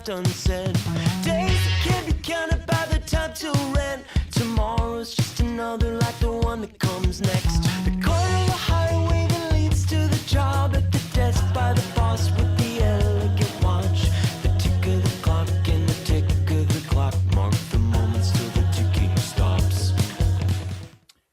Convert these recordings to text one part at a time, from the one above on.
left unsaid. Days that can't be counted by the time till rent. Tomorrow's just another like the one that comes next. The corner of the highway that leads to the job at the desk by the boss with the elegant watch. The tick of the clock and the tick of the clock mark the moments till the ticking stops.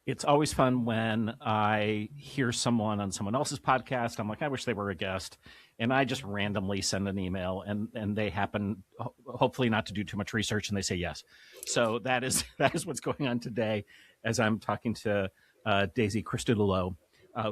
It's always fun when I hear someone on someone else's podcast. I'm like, I wish they were a guest. And I just randomly send an email and they happen, hopefully not to do too much research, and they say yes. So that is what's going on today as I'm talking to Daisy Christodoulou,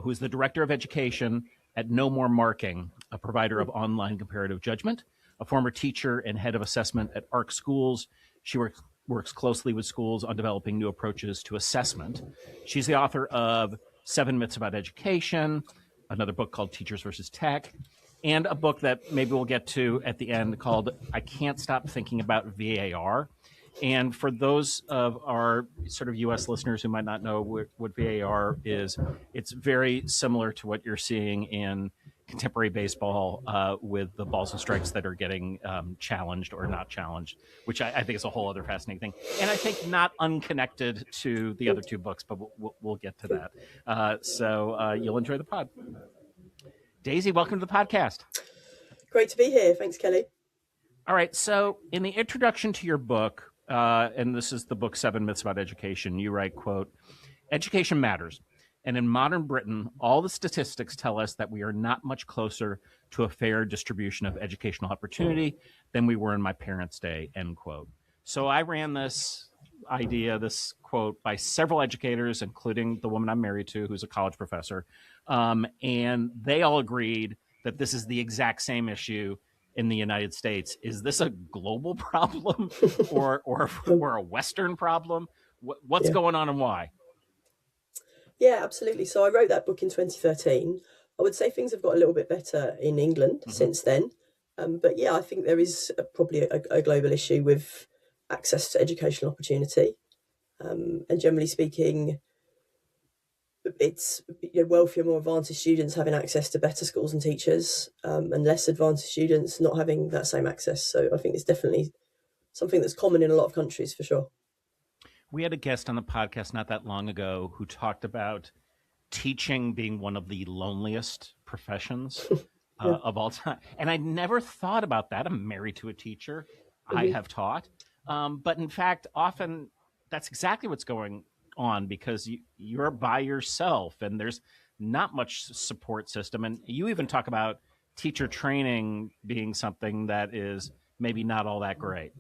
who is the Director of Education at No More Marking, a provider of online comparative judgment, a former teacher and head of assessment at ARC Schools. She works closely with schools on developing new approaches to assessment. She's the author of 7 Myths About Education, another book called Teachers versus Tech, and a book that maybe we'll get to at the end called I Can't Stop Thinking About VAR. And for those of our sort of U.S. listeners who might not know what VAR is, it's very similar to what you're seeing in contemporary baseball with the balls and strikes that are getting challenged or not challenged, which I think is a whole other fascinating thing. And I think not unconnected to the other two books, but we'll get to that. So you'll enjoy the pod. Daisy, welcome to the podcast. Great to be here. Thanks, Kelly. All right. So in the introduction to your book, and this is the book 7 Myths About Education, you write, quote, "Education matters. And in modern Britain, all the statistics tell us that we are not much closer to a fair distribution of educational opportunity than we were in my parents' day," end quote. So I ran this quote, by several educators, including the woman I'm married to, who's a college professor. And they all agreed that this is the exact same issue in the United States. Is this a global problem or a Western problem? What's going on and why? Yeah, absolutely. So I wrote that book in 2013. I would say things have got a little bit better in England since then. But yeah, I think there is probably a global issue with access to educational opportunity. And generally speaking, it's wealthier, more advantaged students having access to better schools and teachers, and less advantaged students not having that same access. So I think it's definitely something that's common in a lot of countries for sure. We had a guest on the podcast not that long ago who talked about teaching being one of the loneliest professions of all time. And I never thought about that. I'm married to a teacher. I have taught. But in fact, often that's exactly what's going on because you're by yourself and there's not much support system. And you even talk about teacher training being something that is maybe not all that great.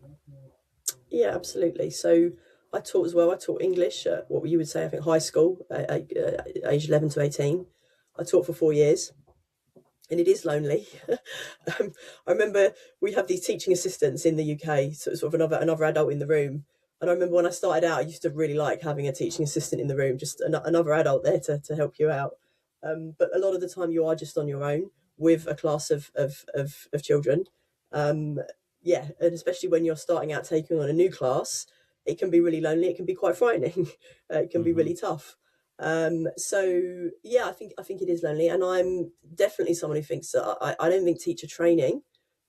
Yeah, absolutely. So I taught as well. I taught English at what you would say, I think, high school, age 11 to 18. I taught for 4 years. And it is lonely. I remember we have these teaching assistants in the UK, so sort of another adult in the room. And I remember when I started out, I used to really like having a teaching assistant in the room, just another adult there to help you out. But a lot of the time you are just on your own with a class of children. Yeah, and especially when you're starting out taking on a new class, it can be really lonely. It can be quite frightening. It can be really tough. So yeah, I think it is lonely, and I'm definitely someone who thinks that I don't think teacher training,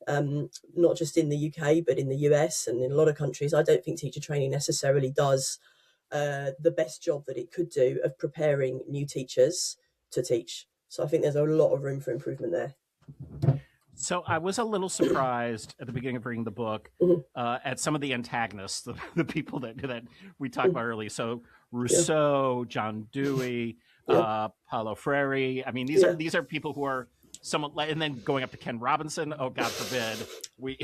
not just in the UK but in the US and in a lot of countries, I don't think teacher training necessarily does the best job that it could do of preparing new teachers to teach. So I think there's a lot of room for improvement there. So I was a little surprised at the beginning of reading the book at some of the antagonists, the people that we talked about earlier. So Rousseau, John Dewey, Paulo Freire. I mean, these are people who are somewhat, and then going up to Ken Robinson. Oh, God forbid we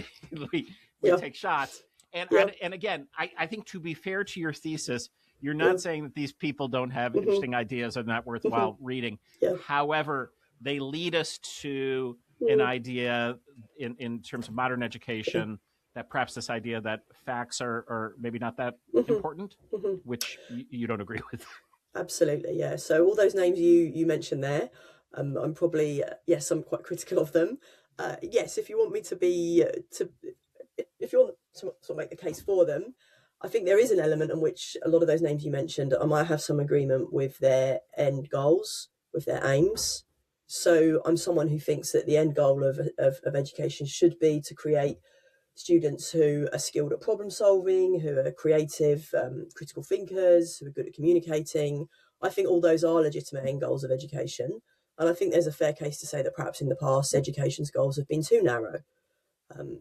take shots. And again, I think to be fair to your thesis, you're not saying that these people don't have interesting ideas or not worthwhile reading. However, they lead us to an idea in terms of modern education that perhaps this idea that facts are maybe not that important, which you don't agree with. Absolutely, yeah. So all those names you mentioned there, I'm probably, I'm quite critical of them. Yes, if you want me if you want to sort of make the case for them, I think there is an element in which a lot of those names you mentioned, I might have some agreement with their end goals, with their aims. So I'm someone who thinks that the end goal of education should be to create students who are skilled at problem solving, who are creative, critical thinkers, who are good at communicating. I think all those are legitimate end goals of education. And I think there's a fair case to say that perhaps in the past, education's goals have been too narrow.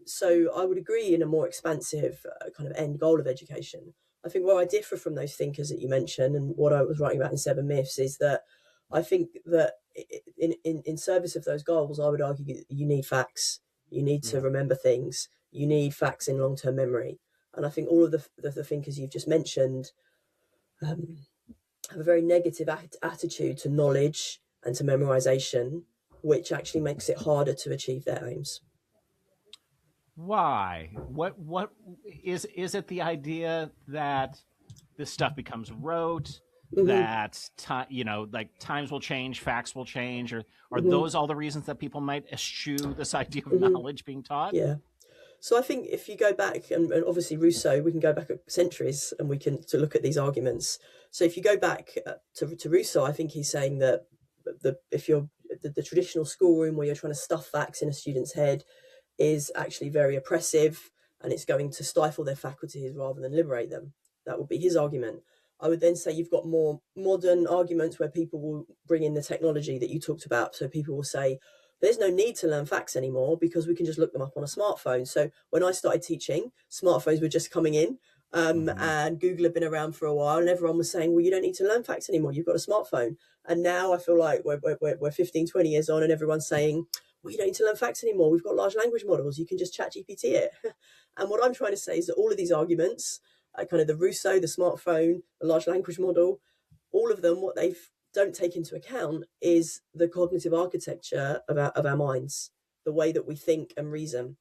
So I would agree in a more expansive kind of end goal of education. I think where I differ from those thinkers that you mentioned and what I was writing about in Seven Myths is that I think that in service of those goals, I would argue that you need facts, you need to remember things, you need facts in long-term memory. And I think all of the thinkers you've just mentioned have a very negative attitude to knowledge and to memorization, which actually makes it harder to achieve their aims. Why? What is it the idea that this stuff becomes rote, that like times will change, facts will change, or are those all the reasons that people might eschew this idea of knowledge being taught? Yeah. So I think if you go back, and obviously Rousseau, we can go back centuries and we can to look at these arguments. So if you go back to Rousseau, I think he's saying that if you're the traditional schoolroom where you're trying to stuff facts in a student's head is actually very oppressive and it's going to stifle their faculties rather than liberate them. That would be his argument. I would then say you've got more modern arguments where people will bring in the technology that you talked about. So people will say, there's no need to learn facts anymore because we can just look them up on a smartphone. So when I started teaching, smartphones were just coming in and Google had been around for a while and everyone was saying, well, you don't need to learn facts anymore. You've got a smartphone. And now I feel like we're 15, 20 years on and everyone's saying, well, you don't need to learn facts anymore. We've got large language models. You can just ChatGPT it. And what I'm trying to say is that all of these arguments, kind of the Rousseau, the smartphone, the large language model, all of them, what they don't take into account is the cognitive architecture of our minds, the way that we think and reason.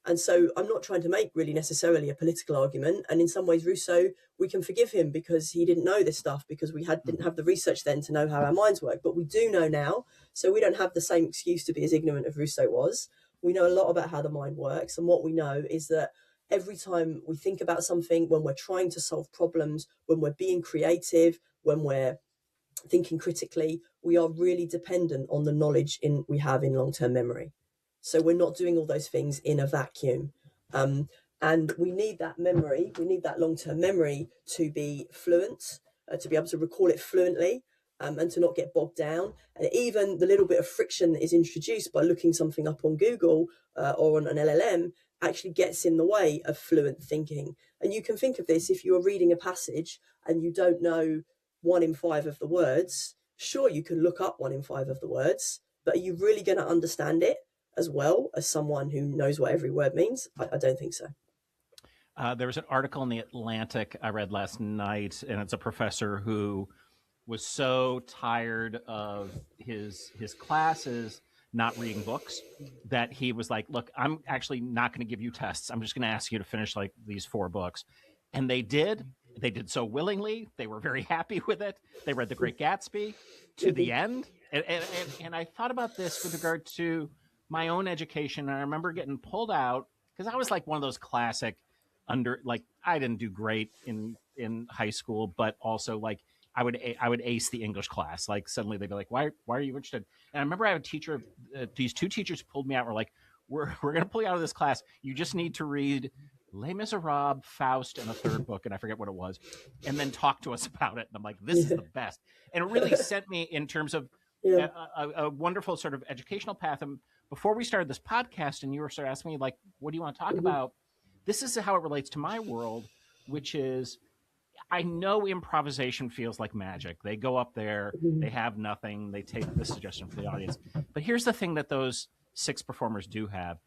And so I'm not trying to make really necessarily a political argument. And in some ways, Rousseau, we can forgive him because he didn't know this stuff, because we didn't have the research then to know how our minds work. But we do know now. So we don't have the same excuse to be as ignorant as Rousseau was. We know a lot about how the mind works. And what we know is that every time we think about something, when we're trying to solve problems, when we're being creative, when we're thinking critically, we are really dependent on the knowledge we have in long-term memory. So we're not doing all those things in a vacuum. And we need that memory, we need that long-term memory to be fluent, to be able to recall it fluently, and to not get bogged down. And even the little bit of friction that is introduced by looking something up on Google or on an LLM actually gets in the way of fluent thinking. And you can think of this if you're reading a passage and you don't know 1 in 5 of the words. Sure, you can look up 1 in 5 of the words, but are you really going to understand it as well as someone who knows what every word means? I don't think so. There was an article in The Atlantic I read last night, and it's a professor who was so tired of his classes not reading books that he was like, look, I'm actually not going to give you tests. I'm just going to ask you to finish like these 4 books. And they did. They did so willingly. They were very happy with it. They read The Great Gatsby to the end. And I thought about this with regard to my own education. And I remember getting pulled out because I was like one of those classic I didn't do great in high school, but also like I would ace the English class. Like suddenly they'd be like, why are you interested? And I remember I had a teacher, these 2 teachers pulled me out. Were like, we're going to pull you out of this class. You just need to read Les Miserables, Faust, and a 3rd book, and I forget what it was, and then talk to us about it. And I'm like, this is the best. And it really sent me in terms of a wonderful sort of educational path. And before we started this podcast, and you were sort of asking me, like, what do you want to talk about? This is how it relates to my world, which is, I know improvisation feels like magic. They go up there, they have nothing, they take the suggestion from the audience. But here's the thing that those 6 performers do have: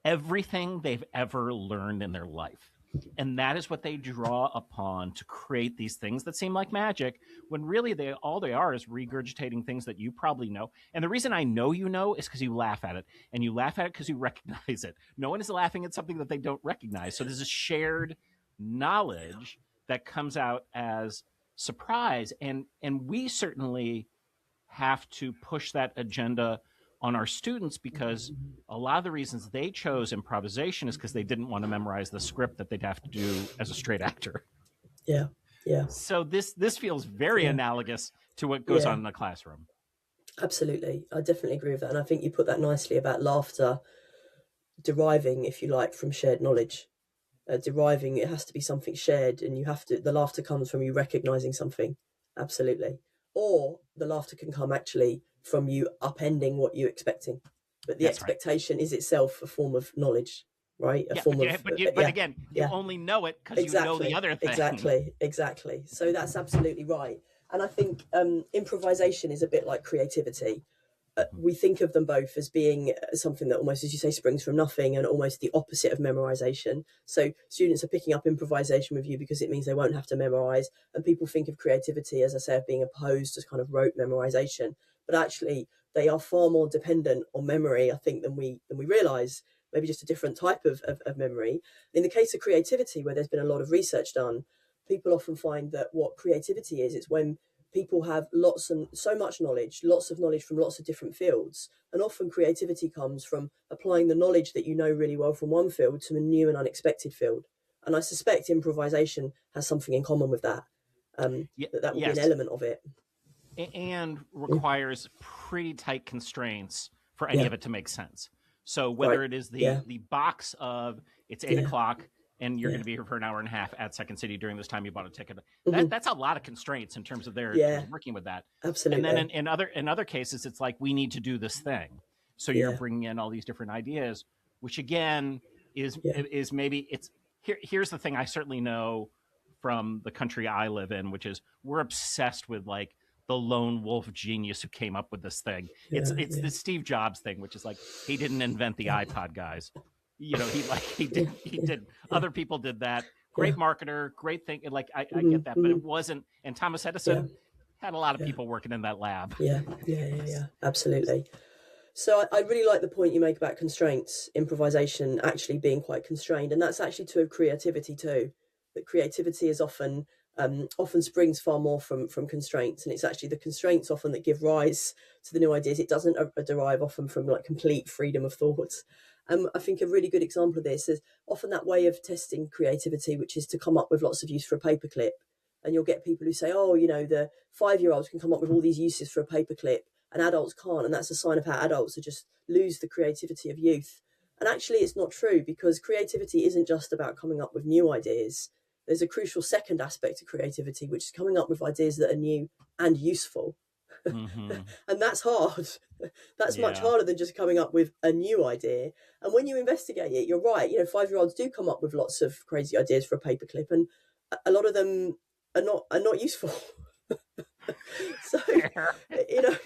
everything they've ever learned in their life. And that is what they draw upon to create these things that seem like magic, when really all they are is regurgitating things that you probably know. And the reason I know you know is because you laugh at it. And you laugh at it because you recognize it. No one is laughing at something that they don't recognize. So there's a shared knowledge that comes out as surprise. And we certainly have to push that agenda on our students, because a lot of the reasons they chose improvisation is because they didn't want to memorize the script that they'd have to do as a straight actor. Yeah. So this feels very analogous to what goes on in the classroom. Absolutely. I definitely agree with that. And I think you put that nicely about laughter. deriving, if you like, from shared knowledge. Deriving, it has to be something shared, and the laughter comes from you recognizing something, absolutely. Or the laughter can come actually from you upending what you're expecting. But the That's right. expectation is itself a form of knowledge, right? A Yeah, form of, but again, you only know it because you know the other thing. Exactly. So that's absolutely right. And I think improvisation is a bit like creativity. We think of them both as being something that almost, as you say, springs from nothing, and almost the opposite of memorization. So students are picking up improvisation with you because it means they won't have to memorize. And people think of creativity, as I say, of being opposed to kind of rote memorization. But actually, they are far more dependent on memory, I think, than we realize. Maybe just a different type of memory. In the case of creativity, where there's been a lot of research done, people often find that what creativity is, it's when people have lots and so much knowledge, lots of knowledge from lots of different fields. And often creativity comes from applying the knowledge that you know really well from one field to a new and unexpected field. And I suspect improvisation has something in common with that. That will be an element of it. And requires pretty tight constraints for any of it to make sense. So whether it is the box of it's 8 o'clock and you're going to be here for an hour and a half at Second City during this time you bought a ticket, that's a lot of constraints in terms of their working with that. Absolutely. And then in other cases, it's like, we need to do this thing. So you're bringing in all these different ideas, which again is maybe it's here's the thing I certainly know from the country I live in, which is we're obsessed with like the lone wolf genius who came up with this thing. It's the Steve Jobs thing, which is like, he didn't invent the iPod, guys. You know, he did. Other people did that. Great marketer, great thing. Like I get that, but it wasn't. And Thomas Edison had a lot of people working in that lab. Yeah, absolutely. So I really like the point you make about constraints, improvisation actually being quite constrained, and that's actually true of creativity too. That creativity is often springs far more from constraints, and it's actually the constraints often that give rise to the new ideas. It doesn't derive often from like complete freedom of thought. I think a really good example of this is often that way of testing creativity, which is to come up with lots of use for a paperclip. And you'll get people who say, oh, you know, the 5-year-olds can come up with all these uses for a paperclip and adults can't. And that's a sign of how adults are just lose the creativity of youth. And actually, it's not true, because creativity isn't just about coming up with new ideas. There's a crucial second aspect to creativity, which is coming up with ideas that are new and useful. And that's hard. That's much harder than just coming up with a new idea. And when you investigate it, you're right. You know, 5-year-olds do come up with lots of crazy ideas for a paperclip, and a lot of them are not useful. So, you know,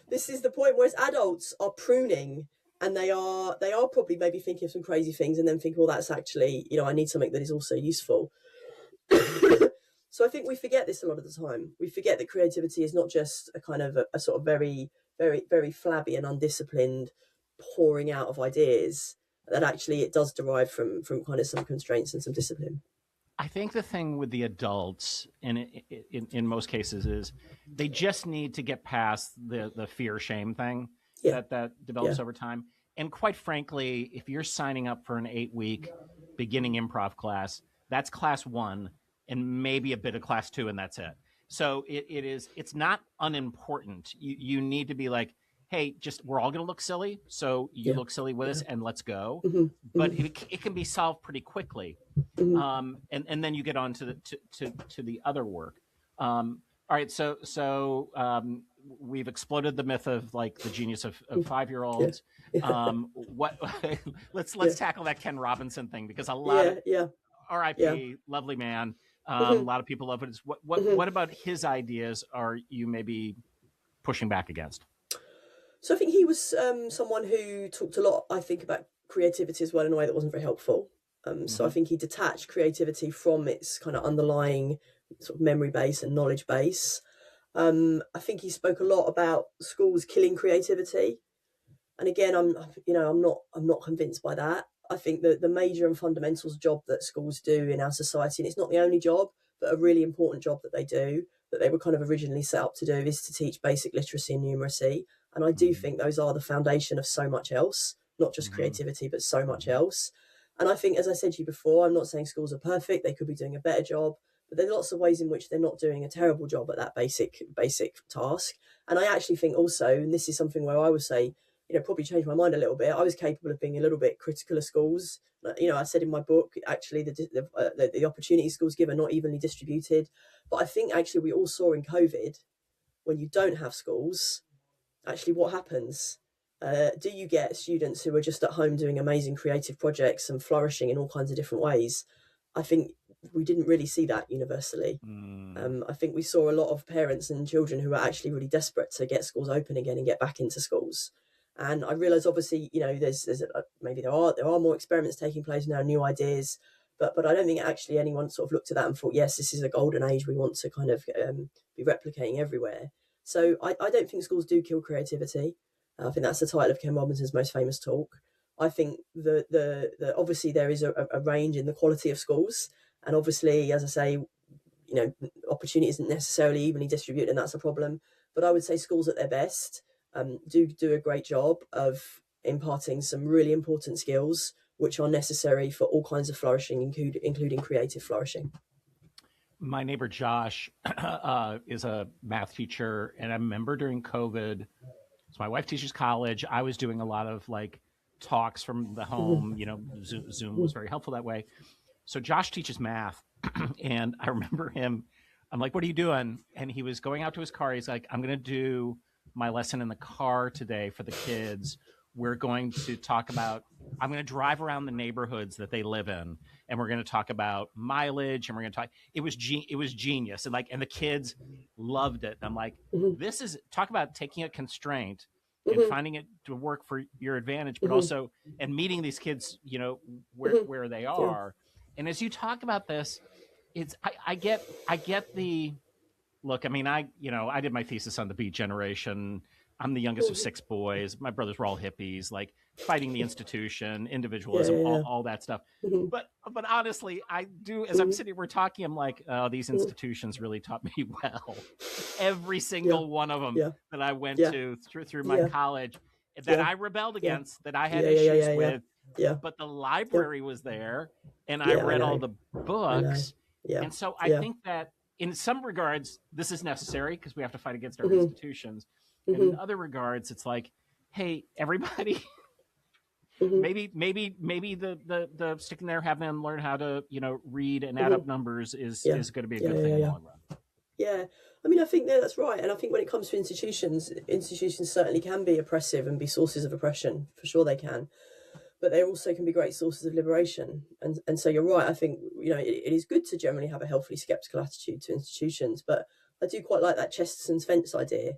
this is the point, whereas adults are pruning, and they are probably maybe thinking of some crazy things and then think, well, that's actually, you know, I need something that is also useful. So I think we forget this a lot of the time. We forget that creativity is not just a kind of a sort of very, very, very flabby and undisciplined pouring out of ideas, that actually it does derive from kind of some constraints and some discipline. I think the thing with the adults, in most cases, is they just need to get past the fear shame thing that develops over time. And quite frankly, if you're signing up for an 8-week beginning improv class, that's class 1 and maybe a bit of class 2, and that's it. So it's not unimportant. You need to be like, hey, we're all going to look silly, so you look silly with us, and let's go. But it can be solved pretty quickly. And then you get on to the other work. All right, so we've exploded the myth of like the genius of 5-year-olds. What? Let's tackle that Ken Robinson thing, because a lot of R.I.P. Lovely man. A lot of people love it. What about his ideas are you maybe pushing back against? So I think he was someone who talked a lot, I think, about creativity as well, in a way that wasn't very helpful. So I think he detached creativity from its kind of underlying sort of memory base and knowledge base. I think he spoke a lot about schools killing creativity, and again, I'm not convinced by that. I think that the major and fundamentals job that schools do in our society, and it's not the only job, but a really important job that they do, that they were kind of originally set up to do, is to teach basic literacy and numeracy. And I do think those are the foundation of so much else, not just creativity, but so much else. And I think, as I said to you before, I'm not saying schools are perfect. They could be doing a better job, but there are lots of ways in which they're not doing a terrible job at that basic task. And I actually think also, and this is something where I would say probably changed my mind a little bit. I was capable of being a little bit critical of schools. I said in my book, actually, the opportunity schools give are not evenly distributed. But I think actually we all saw in COVID, when you don't have schools, actually what happens? Do you get students who are just at home doing amazing creative projects and flourishing in all kinds of different ways? I think we didn't really see that universally. I think we saw a lot of parents and children who were actually really desperate to get schools open again and get back into schools. And I realise, obviously, there's maybe there are more experiments taking place now, new ideas, but I don't think actually anyone sort of looked at that and thought, yes, this is a golden age we want to kind of be replicating everywhere. So I don't think schools do kill creativity. I think that's the title of Ken Robinson's most famous talk. I think the obviously there is a range in the quality of schools, and obviously, as I say, opportunity isn't necessarily evenly distributed, and that's a problem. But I would say schools at their best do a great job of imparting some really important skills which are necessary for all kinds of flourishing, including creative flourishing. My neighbor Josh is a math teacher, and I remember during COVID, so my wife teaches college. I was doing a lot of like talks from the home. Zoom was very helpful that way. So Josh teaches math, and I remember him. I'm like, "What are you doing?" And he was going out to his car. He's like, "I'm going to do my lesson in the car today for the kids. We're going to talk about, I'm going to drive around the neighborhoods that they live in, and we're going to talk about mileage, and we're going to talk." It was genius, and the kids loved it. And I'm like, this is, talk about taking a constraint and finding it to work for your advantage, but also and meeting these kids, where they are. And as you talk about this, I get the look. I mean, I did my thesis on the Beat Generation. I'm the youngest of 6 boys. My brothers were all hippies, like fighting the institution, individualism, all that stuff. But honestly, I do, as I'm sitting, we're talking, I'm like, oh, these institutions really taught me well. Every single one of them that I went to through my college, that I rebelled against, that I had issues with. But the library was there, and I read all the books. And so I think that in some regards, this is necessary because we have to fight against our institutions. And in other regards, it's like, hey, everybody, maybe the sticking there, having them learn how to, read and add up numbers is going to be a good thing in the long run. Yeah, I mean, I think that's right. And I think when it comes to institutions certainly can be oppressive and be sources of oppression. For sure they can. But they also can be great sources of liberation. And so you're right. I think, it is good to generally have a healthily skeptical attitude to institutions. But I do quite like that Chesterton's fence idea,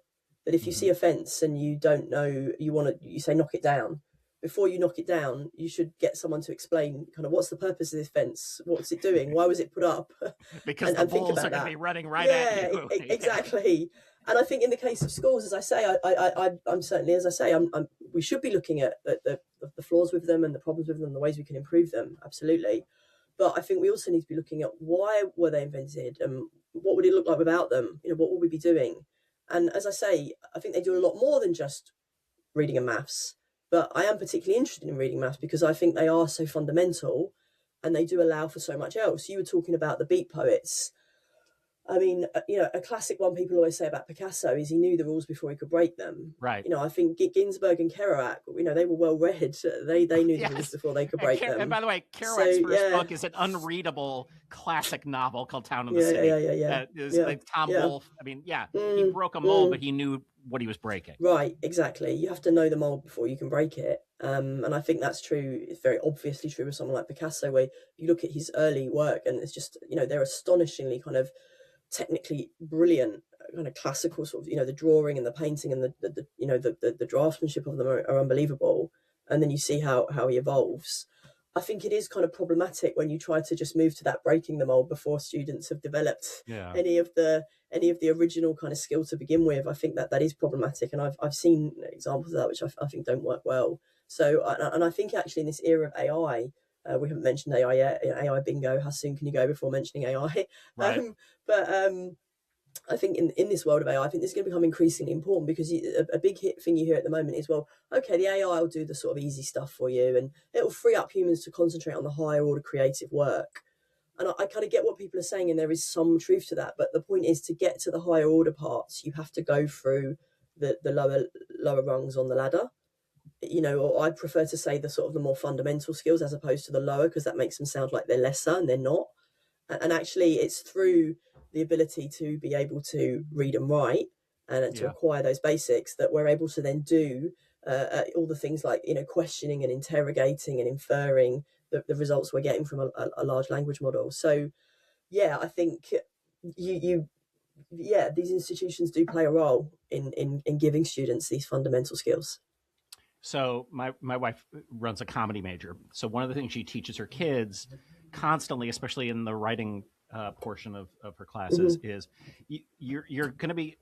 that if you see a fence and you don't know, you say knock it down. Before you knock it down, you should get someone to explain kind of what's the purpose of this fence, what's it doing, why was it put up? Because the bulls are going to be running right at you. Exactly. And I think in the case of schools, as I say, I'm certainly, as I say, we should be looking at the flaws with them and the problems with them, the ways we can improve them. Absolutely. But I think we also need to be looking at why were they invented and what would it look like without them? What would we be doing? And as I say, I think they do a lot more than just reading and maths. But I am particularly interested in reading maths because I think they are so fundamental and they do allow for so much else. You were talking about the beat poets. I mean, a classic one people always say about Picasso is he knew the rules before he could break them. Right. I think Ginsberg and Kerouac, they were well read. They knew the rules before they could break them. And by the way, Kerouac's first book is an unreadable classic novel called Town in the City. It was like Tom Wolfe. I mean, he broke a mold, but he knew what he was breaking. Right, exactly. You have to know the mold before you can break it. And I think that's true. It's very obviously true with someone like Picasso, where you look at his early work and it's just, they're astonishingly kind of technically brilliant, kind of classical sort of, the drawing and the painting and the draftsmanship of them are unbelievable. And then you see how he evolves. I think it is kind of problematic when you try to just move to that breaking the mold before students have developed any of the original kind of skill to begin with. I think that is problematic, and I've seen examples of that which I think don't work well. So, and I think actually in this era of AI, we haven't mentioned AI yet. AI bingo. How soon can you go before mentioning AI? Right. I think in this world of AI, I think this is going to become increasingly important because a big thing you hear at the moment is, well, okay, the AI will do the sort of easy stuff for you and it will free up humans to concentrate on the higher order creative work. And I kind of get what people are saying, and there is some truth to that. But the point is, to get to the higher order parts, you have to go through the lower rungs on the ladder. or I prefer to say the sort of the more fundamental skills as opposed to the lower, because that makes them sound like they're lesser, and they're not. And actually, it's through the ability to be able to read and write and to Yeah. acquire those basics that we're able to then do all the things like questioning and interrogating and inferring the results we're getting from a large language model. So yeah, I think these institutions do play a role in giving students these fundamental skills. So my wife runs a comedy major. So one of the things she teaches her kids constantly, especially in the writing portion of her classes, is you're going to be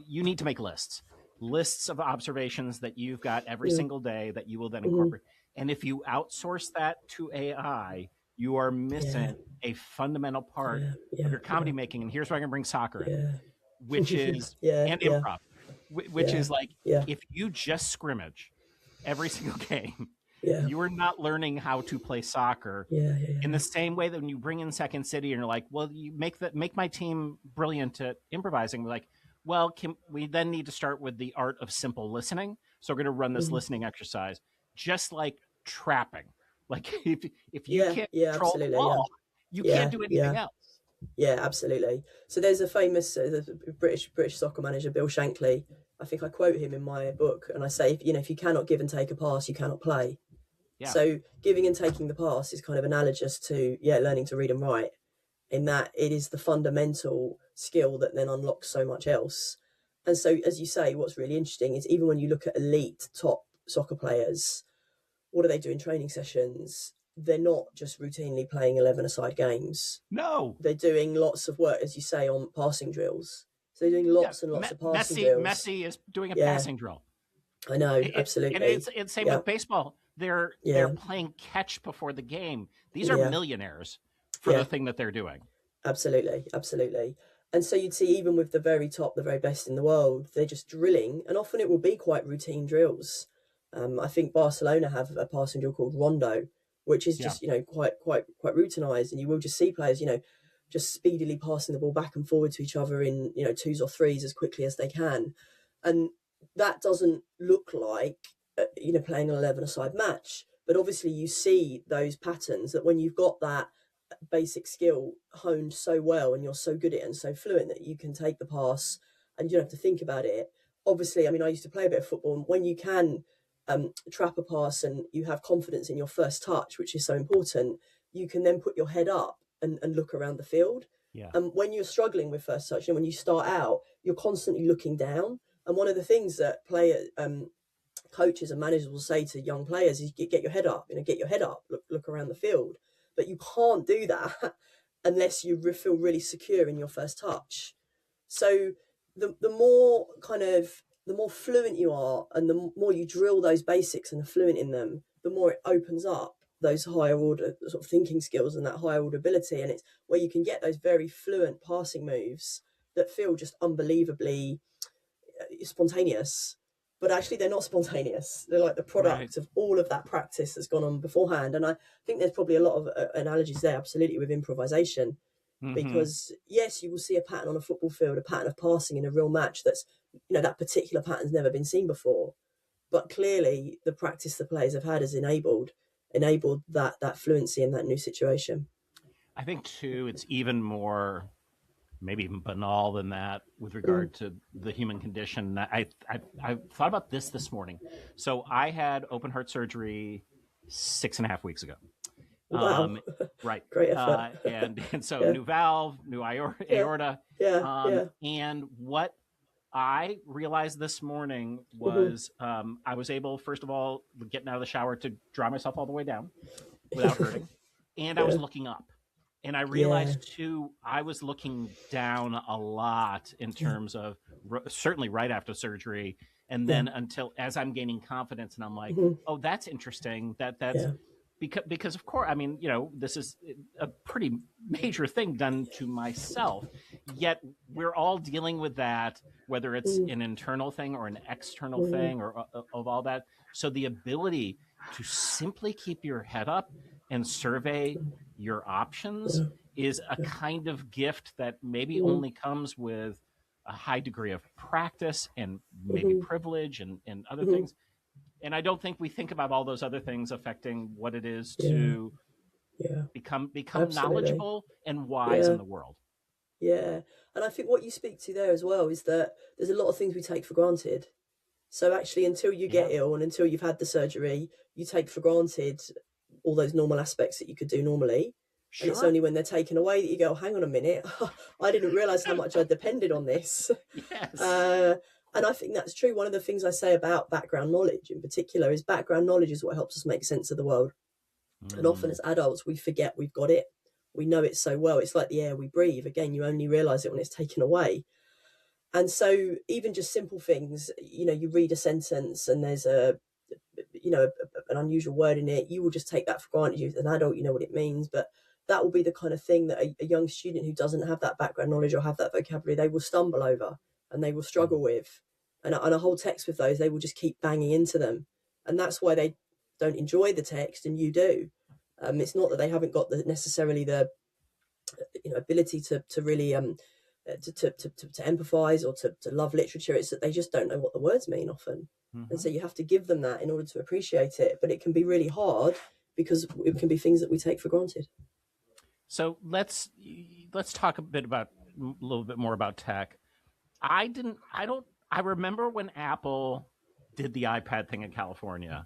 you need to make lists of observations that you've got every single day that you will then incorporate. And if you outsource that to AI, you are missing a fundamental part of your comedy making. And here's where I can bring soccer in, which is and improv, which is like if you just scrimmage every single game, you are not learning how to play soccer in the same way that when you bring in Second City and you're like, well, you make my team brilliant at improvising. We're like, well, we then need to start with the art of simple listening. So we're going to run this listening exercise, just like trapping. Like if you can't control the ball, you can't do anything else. Yeah, absolutely. So there's a famous British soccer manager, Bill Shankly. I think I quote him in my book, and I say, if you cannot give and take a pass, you cannot play. Yeah. So giving and taking the pass is kind of analogous to learning to read and write, in that it is the fundamental skill that then unlocks so much else. And so, as you say, what's really interesting is even when you look at elite top soccer players, what do they do in training sessions? They're not just routinely playing 11-a-side games. No. They're doing lots of work, as you say, on passing drills. So they're doing lots and lots of passing drills. Messi is doing a passing drill. I know, absolutely. And it's same with baseball. They're playing catch before the game. These are millionaires for the thing that they're doing. Absolutely, absolutely. And so you'd see even with the very top, the very best in the world, they're just drilling, and often it will be quite routine drills. I think Barcelona have a passing drill called Rondo, which is just quite routinized, and you will just see players just speedily passing the ball back and forward to each other in twos or threes as quickly as they can, and that doesn't look like playing an 11-a-side match. But obviously you see those patterns that when you've got that basic skill honed so well and you're so good at it and so fluent that you can take the pass and you don't have to think about it. Obviously, I mean, I used to play a bit of football, and when you can trap a pass and you have confidence in your first touch, which is so important, you can then put your head up and look around the field. Yeah. And when you're struggling with first touch, when you start out, you're constantly looking down. And one of the things that coaches and managers will say to young players is get your head up, get your head up, look around the field. But you can't do that unless you feel really secure in your first touch. So the more fluent you are, and the more you drill those basics and are fluent in them, the more it opens up those higher order sort of thinking skills and that higher order ability. And it's where you can get those very fluent passing moves that feel just unbelievably spontaneous, but actually they're not spontaneous. They're like the product of all of that practice that's gone on beforehand. And I think there's probably a lot of analogies there, absolutely, with improvisation. Because yes, you will see a pattern on a football field, a pattern of passing in a real match that's that particular pattern's never been seen before, but clearly the practice the players have had has enabled that fluency in that new situation. I think too it's even more maybe even banal than that with regard to the human condition. I thought about this morning. So I had open heart surgery 6.5 weeks ago. Wow. Right. Great effort. And so new valve, new aorta. And what I realized this morning was I was able, first of all, getting out of the shower to dry myself all the way down without hurting. And I was looking up. And I realized too, I was looking down a lot in terms of certainly right after surgery. And then as I'm gaining confidence, and I'm like, oh, that's interesting. That's because of course, I mean, this is a pretty major thing done to myself, yet we're all dealing with that, whether it's an internal thing or an external thing or of all that. So the ability to simply keep your head up and survey your options is a kind of gift that maybe only comes with a high degree of practice and maybe privilege and other things. And I don't think we think about all those other things affecting what it is Yeah, to yeah, become absolutely. knowledgeable and wise in Yeah, the world. yeah. And I think what you speak to there as well is that there's a lot of things we take for granted. So actually, until you Yeah, get ill and until you've had the surgery, you take for granted all those normal aspects that you could do normally. And it's sure. only when they're taken away that you go, hang on a minute, I didn't realize how much I depended on this. Yes. Uh, and I think that's true. One of the things I say about background knowledge in particular is background knowledge is what helps us make sense of the world. And often Mm, as adults, we forget we've got it. We know it so well. It's like the air we breathe. Again, you only realize it when it's taken away. And so even just simple things, you read a sentence and there's an unusual word in it, you will just take that for granted. You as an adult, you know what it means, but that will be the kind of thing that a young student who doesn't have that background knowledge or have that vocabulary, they will stumble over and they will struggle with. And a whole text with those, they will just keep banging into them. And that's why they don't enjoy the text and you do. It's not that they haven't got necessarily the ability to really to empathize or to love literature. It's that they just don't know what the words mean often, and so mhm. you have to give them that in order to appreciate it. But it can be really hard because it can be things that we take for granted. So let's talk a little bit more about tech. I didn't. I don't. I remember when Apple did the iPad thing in California.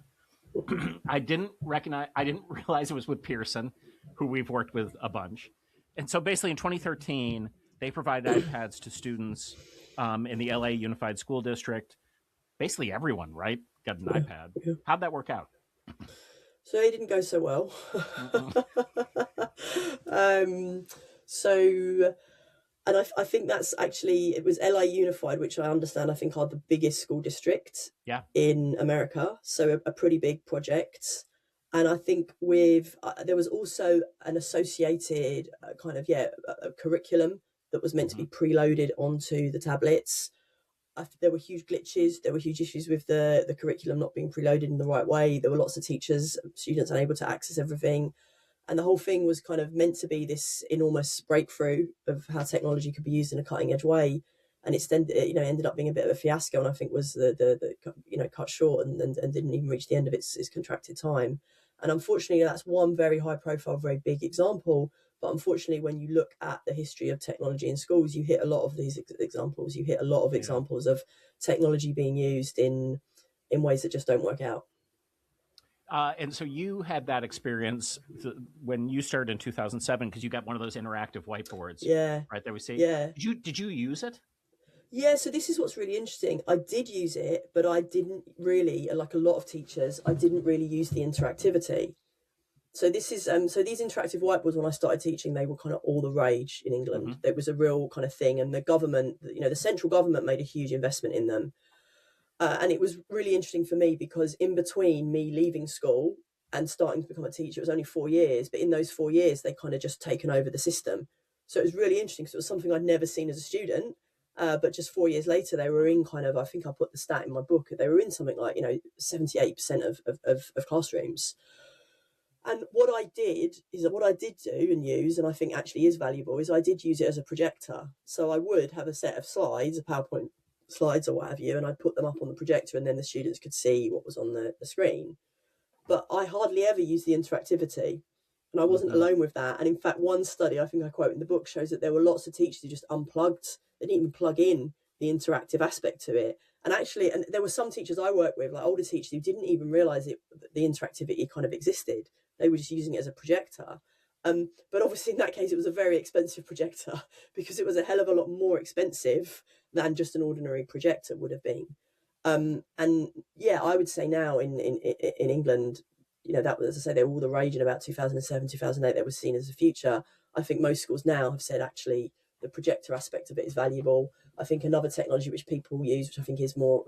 I didn't recognize. I didn't realize it was with Pearson, who we've worked with a bunch. And so basically, in 2013, they provided iPads to students in the LA Unified School District. Basically, everyone, right, got an Yeah, iPad. yeah. How'd that work out? So it didn't go so well. Mm-mm. um, so and I think that's actually, it was LA Unified, which I understand I think are the biggest school district Yeah. in America, so a pretty big project. And I think with there was also an associated kind of a curriculum that was meant to Mm-hmm. be preloaded onto the tablets. There were huge glitches. There were huge issues with the curriculum not being preloaded in the right way. There were lots of teachers, students unable to access everything, and the whole thing was kind of meant to be this enormous breakthrough of how technology could be used in a cutting edge way, and it ended up being a bit of a fiasco, and I think was the cut short and didn't even reach the end of its contracted time. And unfortunately, that's one very high profile, very big example. But unfortunately, when you look at the history of technology in schools, you hit a lot of these examples. You hit a lot of Yeah. examples of technology being used in ways that just don't work out. And so you had that experience when you started in 2007 because you got one of those interactive whiteboards, Yeah, right? That we see. yeah. Did you use it? Yeah, so this is what's really interesting. I did use it, but I didn't really, like a lot of teachers, I didn't really use the interactivity. So this is so these interactive whiteboards, when I started teaching, they were kind of all the rage in Mm-hmm. England. There was a real kind of thing, and the government, the central government made a huge investment in them. And it was really interesting for me because in between me leaving school and starting to become a teacher, it was only 4 years, but in those 4 years, they kind of just taken over the system. So it was really interesting because it was something I'd never seen as a student. But just 4 years later, they were in kind of, I think I put the stat in my book, they were in something like, 78% of classrooms. And what I did do and use, and I think actually is valuable, is I did use it as a projector. So I would have a set of slides, a PowerPoint slides or what have you, and I'd put them up on the projector and then the students could see what was on the screen. But I hardly ever used the interactivity. And I wasn't Mm-hmm. alone with that. And in fact, one study I think I quote in the book shows that there were lots of teachers who just unplugged, they didn't even plug in the interactive aspect to it. And actually, and there were some teachers I worked with, like older teachers, who didn't even realize the interactivity kind of existed. They were just using it as a projector. But obviously, in that case, it was a very expensive projector because it was a hell of a lot more expensive than just an ordinary projector would have been. And yeah, I would say now in England, that was, as I say, they were all the rage in about 2007, 2008. That was seen as the future. I think most schools now have said actually the projector aspect of it is valuable. I think another technology which people use, which I think is more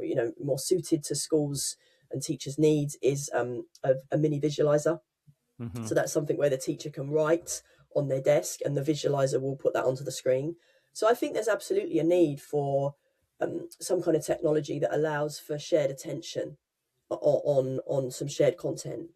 suited to schools and teachers' needs, is a mini visualizer. Mm-hmm. So that's something where the teacher can write on their desk and the visualizer will put that onto the screen. So I think there's absolutely a need for some kind of technology that allows for shared attention on some shared content.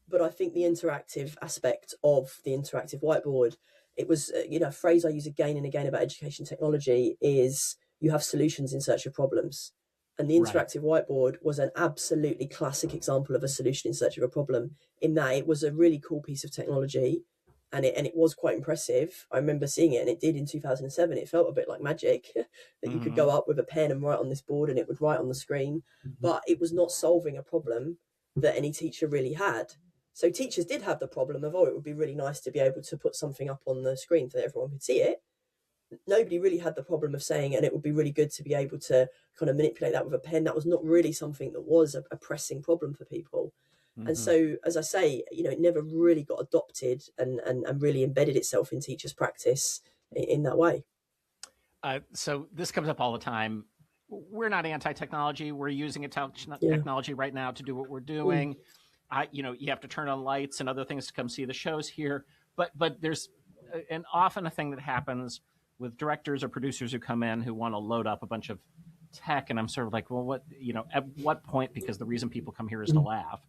But I think the interactive aspect of the interactive whiteboard, it was, a phrase I use again and again about education technology is you have solutions in search of problems. And the Right. interactive whiteboard was an absolutely classic example of a solution in search of a problem, in that it was a really cool piece of technology, and it was quite impressive. I remember seeing it, and it did in 2007. It felt a bit like magic that you could go up with a pen and write on this board and it would write on the screen, but it was not solving a problem that any teacher really had. So teachers did have the problem of, it would be really nice to be able to put something up on the screen so that everyone could see it. Nobody really had the problem of saying, and it would be really good to be able to kind of manipulate that with a pen. That was not really something that was a pressing problem for people. And so, as I say, it never really got adopted and really embedded itself in teachers' practice in that way. So this comes up all the time. We're not anti-technology. We're using Yeah. technology right now to do what we're doing. You have to turn on lights and other things to come see the shows here. But there's often a thing that happens with directors or producers who come in who want to load up a bunch of tech, and I'm sort of like, well, at what point? Because the reason people come here is to laugh,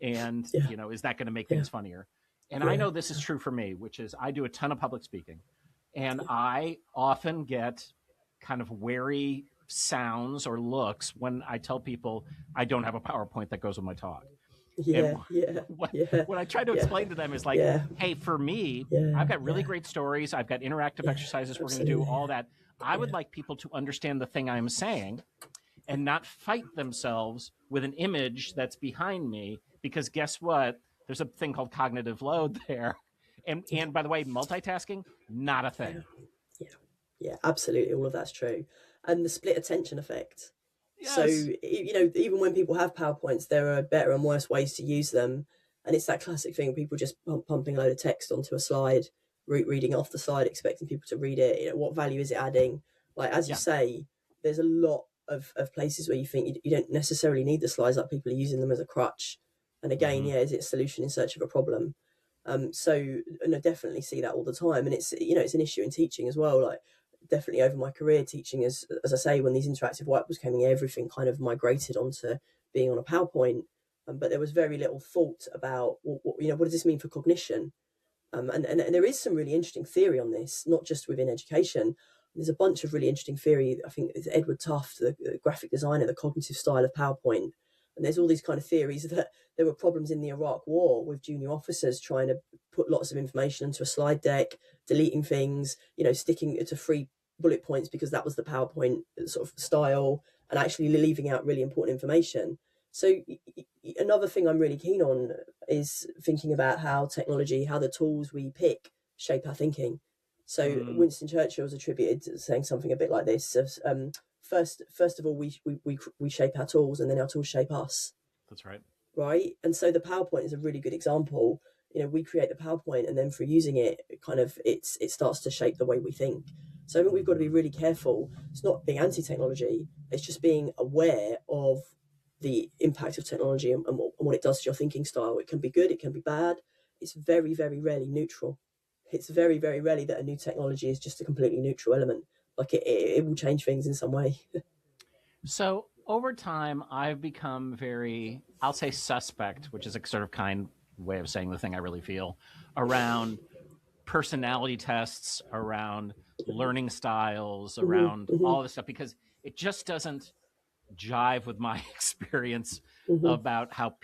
and Yeah. is that going to make things funnier? And I know this is true for me, which is I do a ton of public speaking, and I often get kind of wary sounds or looks when I tell people I don't have a PowerPoint that goes with my talk. And what I try to explain to them is like, hey, for me, I've got really great stories. I've got interactive exercises. We're going to do all that. I would like people to understand the thing I'm saying and not fight themselves with an image that's behind me, because guess what? There's a thing called cognitive load there. And by the way, multitasking, not a thing. Yeah, absolutely. All of that's true. And the split attention effect. Yes. So, even when people have PowerPoints, there are better and worse ways to use them. And it's that classic thing, people just pumping a load of text onto a slide, reading off the slide, expecting people to read it. What value is it adding? Like, as you say, there's a lot of places where you think you don't necessarily need the slides, like people are using them as a crutch. And again, is it a solution in search of a problem? So, and I definitely see that all the time. And it's, it's an issue in teaching as well. Like, definitely over my career teaching, as I say, when these interactive whiteboards came in, everything kind of migrated onto being on a PowerPoint. But there was very little thought about, what does this mean for cognition? And there is some really interesting theory on this, not just within education. There's a bunch of really interesting theory. I think it's Edward Tufte, the graphic designer, the cognitive style of PowerPoint. And there's all these kind of theories that there were problems in the Iraq War with junior officers trying to put lots of information into a slide deck, deleting things, sticking to 3 bullet points because that was the PowerPoint sort of style, and actually leaving out really important information. So another thing I'm really keen on is thinking about how technology, how the tools we pick shape our thinking. So Winston Churchill is attributed to saying something a bit like this: first of all, we shape our tools, and then our tools shape us. That's right. Right. And so the PowerPoint is a really good example. We create the PowerPoint, and then through using it, it starts to shape the way we think. So I think we've got to be really careful. It's not being anti-technology. It's just being aware of the impact of technology and what it does to your thinking style. It can be good. It can be bad. It's very, very rarely neutral. It's very, very rarely that a new technology is just a completely neutral element. Like it will change things in some way. So over time, I've become very, I'll say suspect, which is a sort of kind way of saying the thing I really feel, around personality tests, around learning styles, around all this stuff, because it just doesn't jive with my experience about how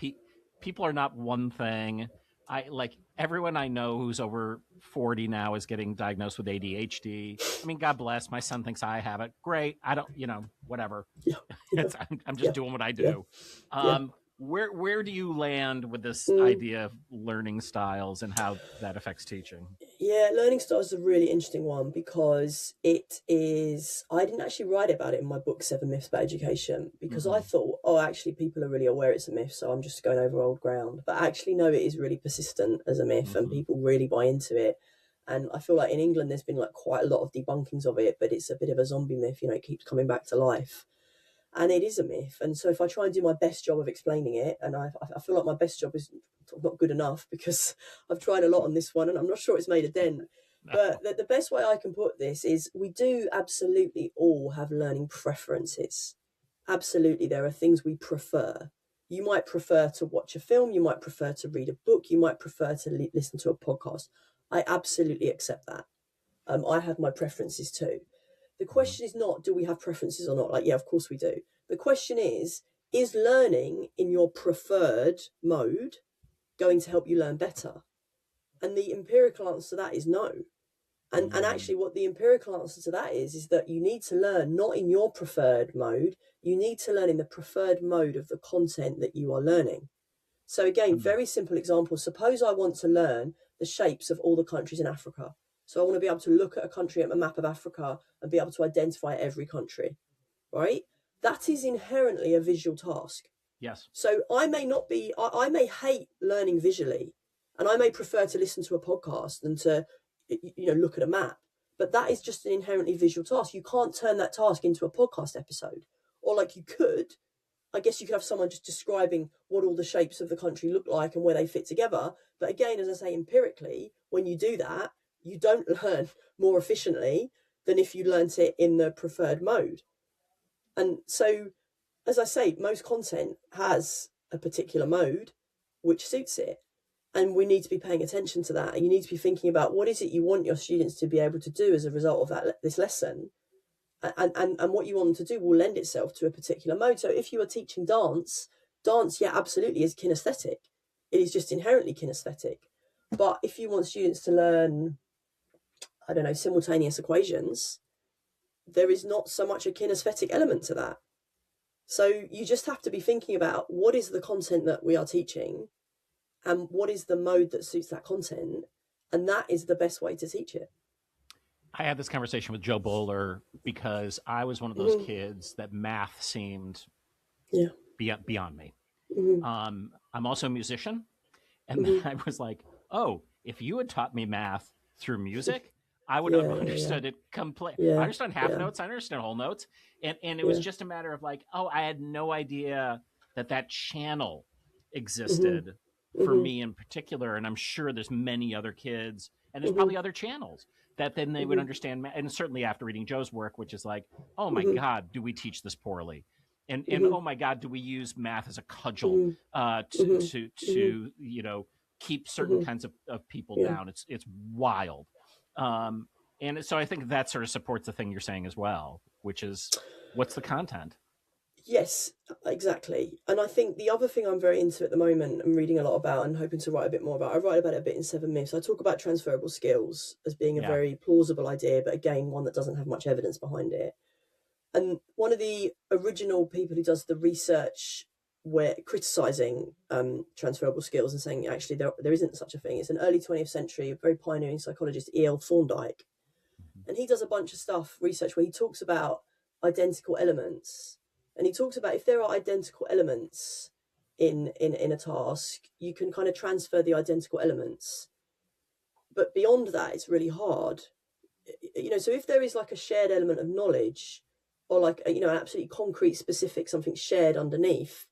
people are not one thing. Everyone I know who's over 40 now is getting diagnosed with ADHD. I mean, God bless. My son thinks I have it. Great. I don't, whatever. I'm just doing what I do. Where do you land with this idea of learning styles and how that affects teaching? Yeah, learning styles is a really interesting one because it is, I didn't actually write about it in my book, 7 Myths About Education, because I thought, actually people are really aware it's a myth, so I'm just going over old ground. But actually, no, it is really persistent as a myth and people really buy into it. And I feel like in England, there's been like quite a lot of debunkings of it, but it's a bit of a zombie myth, it keeps coming back to life. And it is a myth. And so if I try and do my best job of explaining it, and I feel like my best job is not good enough because I've tried a lot on this one and I'm not sure it's made a dent. But the best way I can put this is we do absolutely all have learning preferences. Absolutely. There are things we prefer. You might prefer to watch a film. You might prefer to read a book. You might prefer to listen to a podcast. I absolutely accept that. I have my preferences too. The question is not, do we have preferences or not? Like, yeah, of course we do. The question is learning in your preferred mode going to help you learn better? And the empirical answer to that is no. And actually what the empirical answer to that is that you need to learn not in your preferred mode, you need to learn in the preferred mode of the content that you are learning. So again, very simple example. Suppose I want to learn the shapes of all the countries in Africa. So I want to be able to look at a country, at a map of Africa, and be able to identify every country, right? That is inherently a visual task. Yes. So I may hate learning visually, and I may prefer to listen to a podcast than to, look at a map. But that is just an inherently visual task. You can't turn that task into a podcast episode. Or like you could, I guess you could have someone just describing what all the shapes of the country look like and where they fit together. But again, as I say, empirically, when you do that, you don't learn more efficiently than if you learnt it in the preferred mode. And so, as I say, most content has a particular mode which suits it. And we need to be paying attention to that. And you need to be thinking about what is it you want your students to be able to do as a result of this lesson. And what you want them to do will lend itself to a particular mode. So if you are teaching dance, yeah, absolutely is kinesthetic. It is just inherently kinesthetic. But if you want students to learn, I don't know, simultaneous equations, there is not so much a kinesthetic element to that. So you just have to be thinking about what is the content that we are teaching and what is the mode that suits that content. And that is the best way to teach it. I had this conversation with Joe Bowler because I was one of those kids that math seemed beyond me. I'm also a musician. And I was like, oh, if you had taught me math through music, I would have understood it completely. I understand half notes. I understand whole notes. And it was just a matter of like, oh, I had no idea that channel existed for me in particular. And I'm sure there's many other kids and there's probably other channels that then they would understand. And certainly after reading Joe's work, which is like, oh my God, do we teach this poorly? And oh my God, do we use math as a cudgel to keep certain kinds of people down? It's wild. And so I think that sort of supports the thing you're saying as well, which is what's the content? Yes, exactly. And I think the other thing I'm very into at the moment, I'm reading a lot about and hoping to write a bit more about, I write about it a bit in 7 Myths. I talk about transferable skills as being a very plausible idea, but again, one that doesn't have much evidence behind it. And one of the original people who does the research where criticizing transferable skills and saying actually there isn't such a thing. It's an early 20th century, a very pioneering psychologist, E.L. Thorndike. And he does a bunch of research where he talks about identical elements. And he talks about if there are identical elements in a task, you can kind of transfer the identical elements. But beyond that, it's really hard. So if there is like a shared element of knowledge or like, an absolutely concrete, specific, something shared underneath,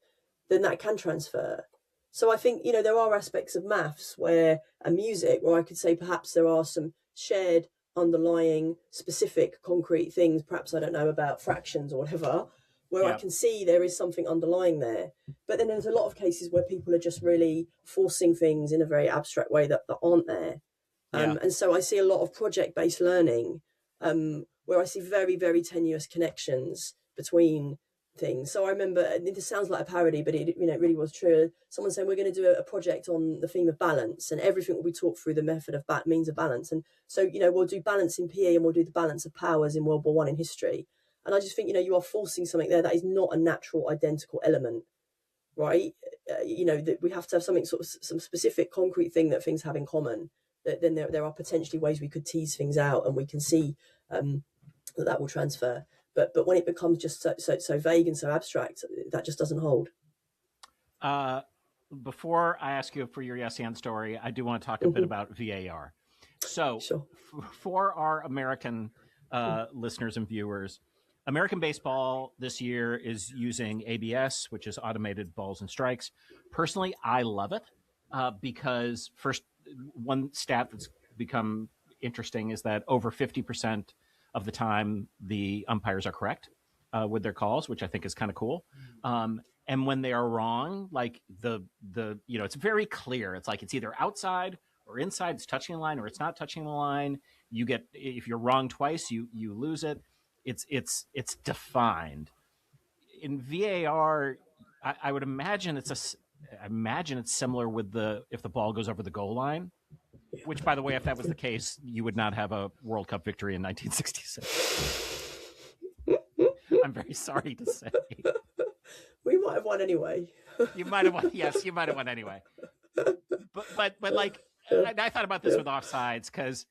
then that can transfer. So I think, there are aspects of maths and music where I could say perhaps there are some shared underlying specific concrete things, perhaps I don't know about fractions or whatever, where I can see there is something underlying there. But then there's a lot of cases where people are just really forcing things in a very abstract way that aren't there. And so I see a lot of project-based learning where I see very, very tenuous connections between things. So I remember, and this sounds like a parody, but it really was true. Someone saying we're going to do a project on the theme of balance, and everything will be taught through the method of means of balance. And so we'll do balance in PE and we'll do the balance of powers in World War One in history. And I just think you are forcing something there that is not a natural identical element, right? That we have to have something sort of some specific concrete thing that things have in common. Then there are potentially ways we could tease things out, and we can see that will transfer. But when it becomes just so vague and so abstract, that just doesn't hold. Before I ask you for your yes and story, I do want to talk a bit about VAR. So Sure. For our American listeners and viewers, American baseball this year is using ABS, which is automated balls and strikes. Personally, I love it because first, one stat that's become interesting is that over 50% of the time the umpires are correct with their calls, which I think is kind of cool. And when they are wrong, like it's very clear. It's like it's either outside or inside. It's touching the line or it's not touching the line. If you're wrong twice, you lose it. it's defined. In VAR, I would imagine I imagine it's similar with if the ball goes over the goal line. Which, by the way, if that was the case, you would not have a World Cup victory in 1966. I'm very sorry to say. We might have won anyway. You might have won. Yes, you might have won anyway. But like, I thought about this with offsides because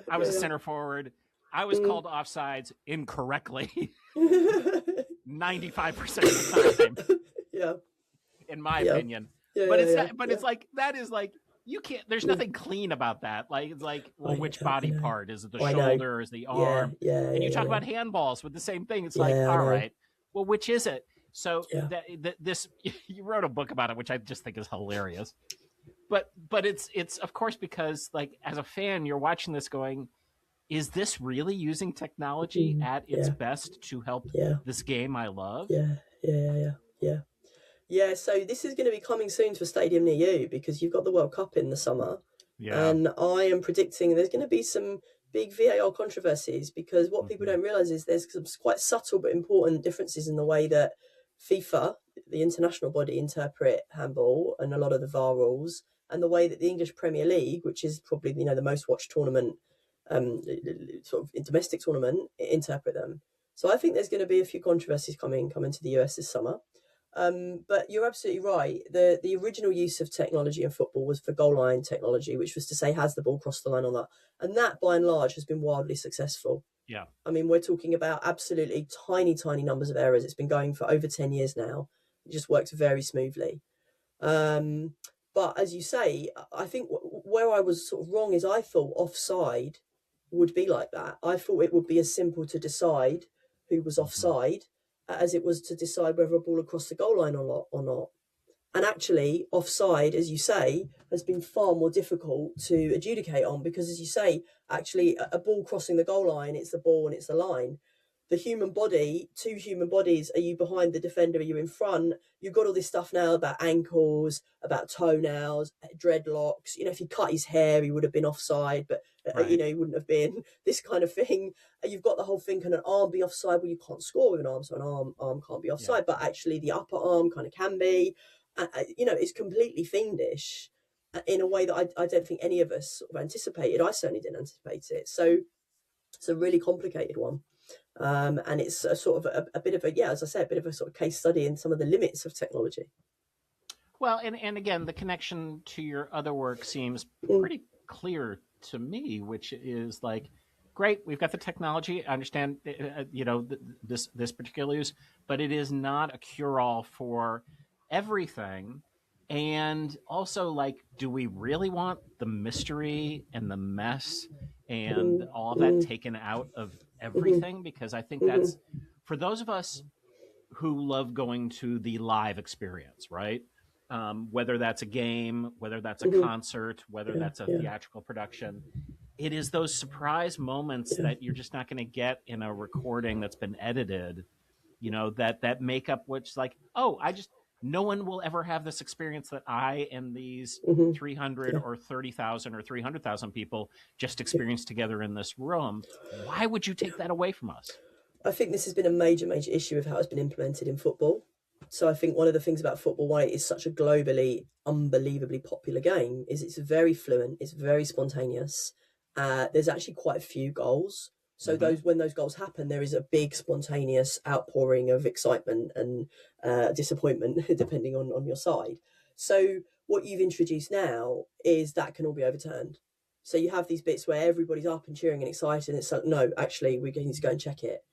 I was a center forward. I was called offsides incorrectly 95% of the time. Yeah. In my opinion. It's like, that is like, you can't, there's nothing clean about that. Like, it's like, well, which body part? Is it the shoulder? Is it the arm? And you talk about handballs with the same thing. It's like, all right, well, which is it? So this, you wrote a book about it, which I just think is hilarious. But it's of course, because like, as a fan, you're watching this going, is this really using technology at its best to help this game I love? Yeah, so this is going to be coming soon to a stadium near you because you've got the World Cup in the summer. Yeah. And I am predicting there's going to be some big VAR controversies because what people don't realise is there's some quite subtle but important differences in the way that FIFA, the international body, interpret handball and a lot of the VAR rules, and the way that the English Premier League, which is probably, you know, the most watched tournament, sort of domestic tournament, interpret them. So I think there's going to be a few controversies coming to the US this summer. But you're absolutely right. The original use of technology in football was for goal line technology, which was to say, has the ball crossed the line or not? And that, by and large, has been wildly successful. Yeah. I mean, we're talking about absolutely tiny numbers of errors. It's been going for over 10 years now. It just works very smoothly. But as you say, I think where I was sort of wrong is I thought offside would be like that. I thought it would be as simple to decide who was offside as it was to decide whether a ball had crossed the goal line or not. And actually, offside, as you say, has been far more difficult to adjudicate on because, as you say, actually a ball crossing the goal line, it's the ball and it's the line. The human body, two human bodies, are you behind the defender, are you in front? You've got all this stuff now about ankles, about toenails, dreadlocks. You know, if he cut his hair, he would have been offside, but, you know, he wouldn't have been, this kind of thing. You've got the whole thing, can an arm be offside? Well, you can't score with an arm, so an arm can't be offside, but actually the upper arm kind of can be. You know, it's completely fiendish in a way that I don't think any of us sort of anticipated. I certainly didn't anticipate it. So it's a really complicated one. And it's a sort of a bit of a, as I say, a bit of a sort of case study in some of the limits of technology. Well, and again, the connection to your other work seems pretty clear to me, which is like, great, we've got the technology. I understand, you know, this particular use, but it is not a cure-all for everything. And also, like, do we really want the mystery and the mess and all of that taken out of everything? Because I think that's, for those of us who love going to the live experience, right? Whether that's a game, whether that's a concert, whether that's a theatrical production, it is those surprise moments that you're just not going to get in a recording that's been edited, you know, that make up what's like, oh, no one will ever have this experience that I and these 300 or 30,000 or 300,000 people just experienced together in this room. Why would you take that away from us? I think this has been a major issue of how it's been implemented in football. So I think one of the things about football, why it is such a globally, unbelievably popular game, is it's very fluent, it's very spontaneous. There's actually quite a few goals. So when those goals happen, there is a big spontaneous outpouring of excitement and disappointment, depending on your side. So what you've introduced now is that can all be overturned. So you have these bits where everybody's up and cheering and excited, and it's like, no, actually, we need to go and check it.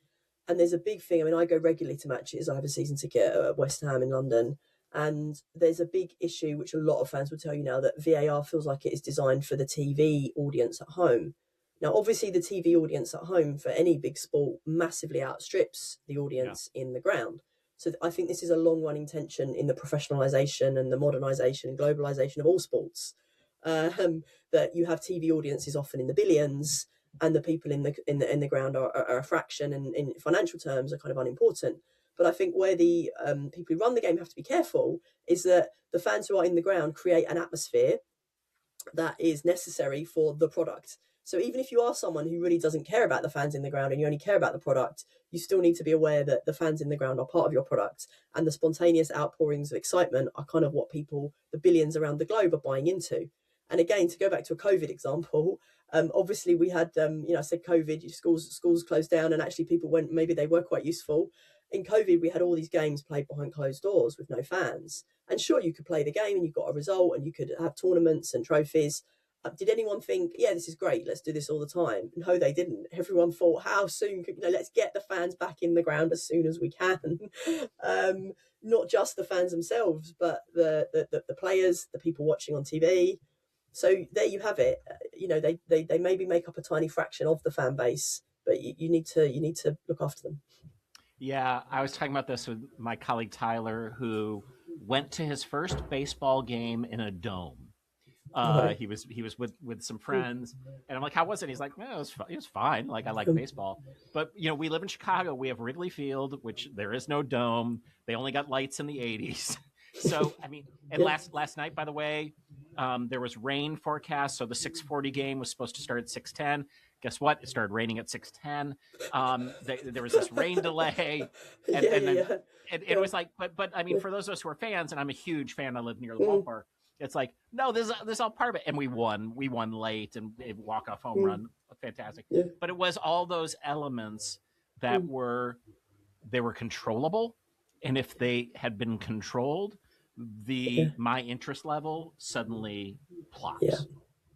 And there's a big thing. I mean, I go regularly to matches. I have a season ticket at West Ham in London. And there's a big issue, which a lot of fans will tell you now, that VAR feels like it is designed for the TV audience at home. Now, obviously, the TV audience at home for any big sport massively outstrips the audience in the ground. So I think this is a long-running tension in the professionalisation and the modernisation and globalisation of all sports, that you have TV audiences often in the billions, and the people in the ground are a fraction, and in financial terms are kind of unimportant. But I think where the people who run the game have to be careful is that the fans who are in the ground create an atmosphere that is necessary for the product. So even if you are someone who really doesn't care about the fans in the ground and you only care about the product, you still need to be aware that the fans in the ground are part of your product, and the spontaneous outpourings of excitement are kind of what people, the billions around the globe, are buying into. And again, to go back to a COVID example, obviously we had, I said COVID, schools closed down, and actually people went, maybe they were quite useful. In COVID, we had all these games played behind closed doors with no fans. And sure, you could play the game and you got a result and you could have tournaments and trophies. Did anyone think, yeah, this is great, let's do this all the time? No, they didn't. Everyone thought, how soon could, let's get the fans back in the ground as soon as we can. Not just the fans themselves, but the players, the people watching on TV. So there you have it. They maybe make up a tiny fraction of the fan base, but you need to look after them. Yeah, I was talking about this with my colleague Tyler, who went to his first baseball game in a dome. Right. He was with some friends, and I'm like, "How was it?" He's like, "Well, it was fine. Like, I like baseball, but we live in Chicago. We have Wrigley Field, which there is no dome. They only got lights in the '80s. So, I mean, and last night, by the way, there was rain forecast, so the 6:40 game was supposed to start at 6:10. Guess what? It started raining at 6:10. There was this rain delay, and it was like, but I mean, for those of us who are fans, and I'm a huge fan, I live near the ballpark. It's like, no, this is all part of it, and we won late, and a walk-off home run, fantastic. Yeah. But it was all those elements that were controllable, and if they had been controlled, my interest level suddenly plops.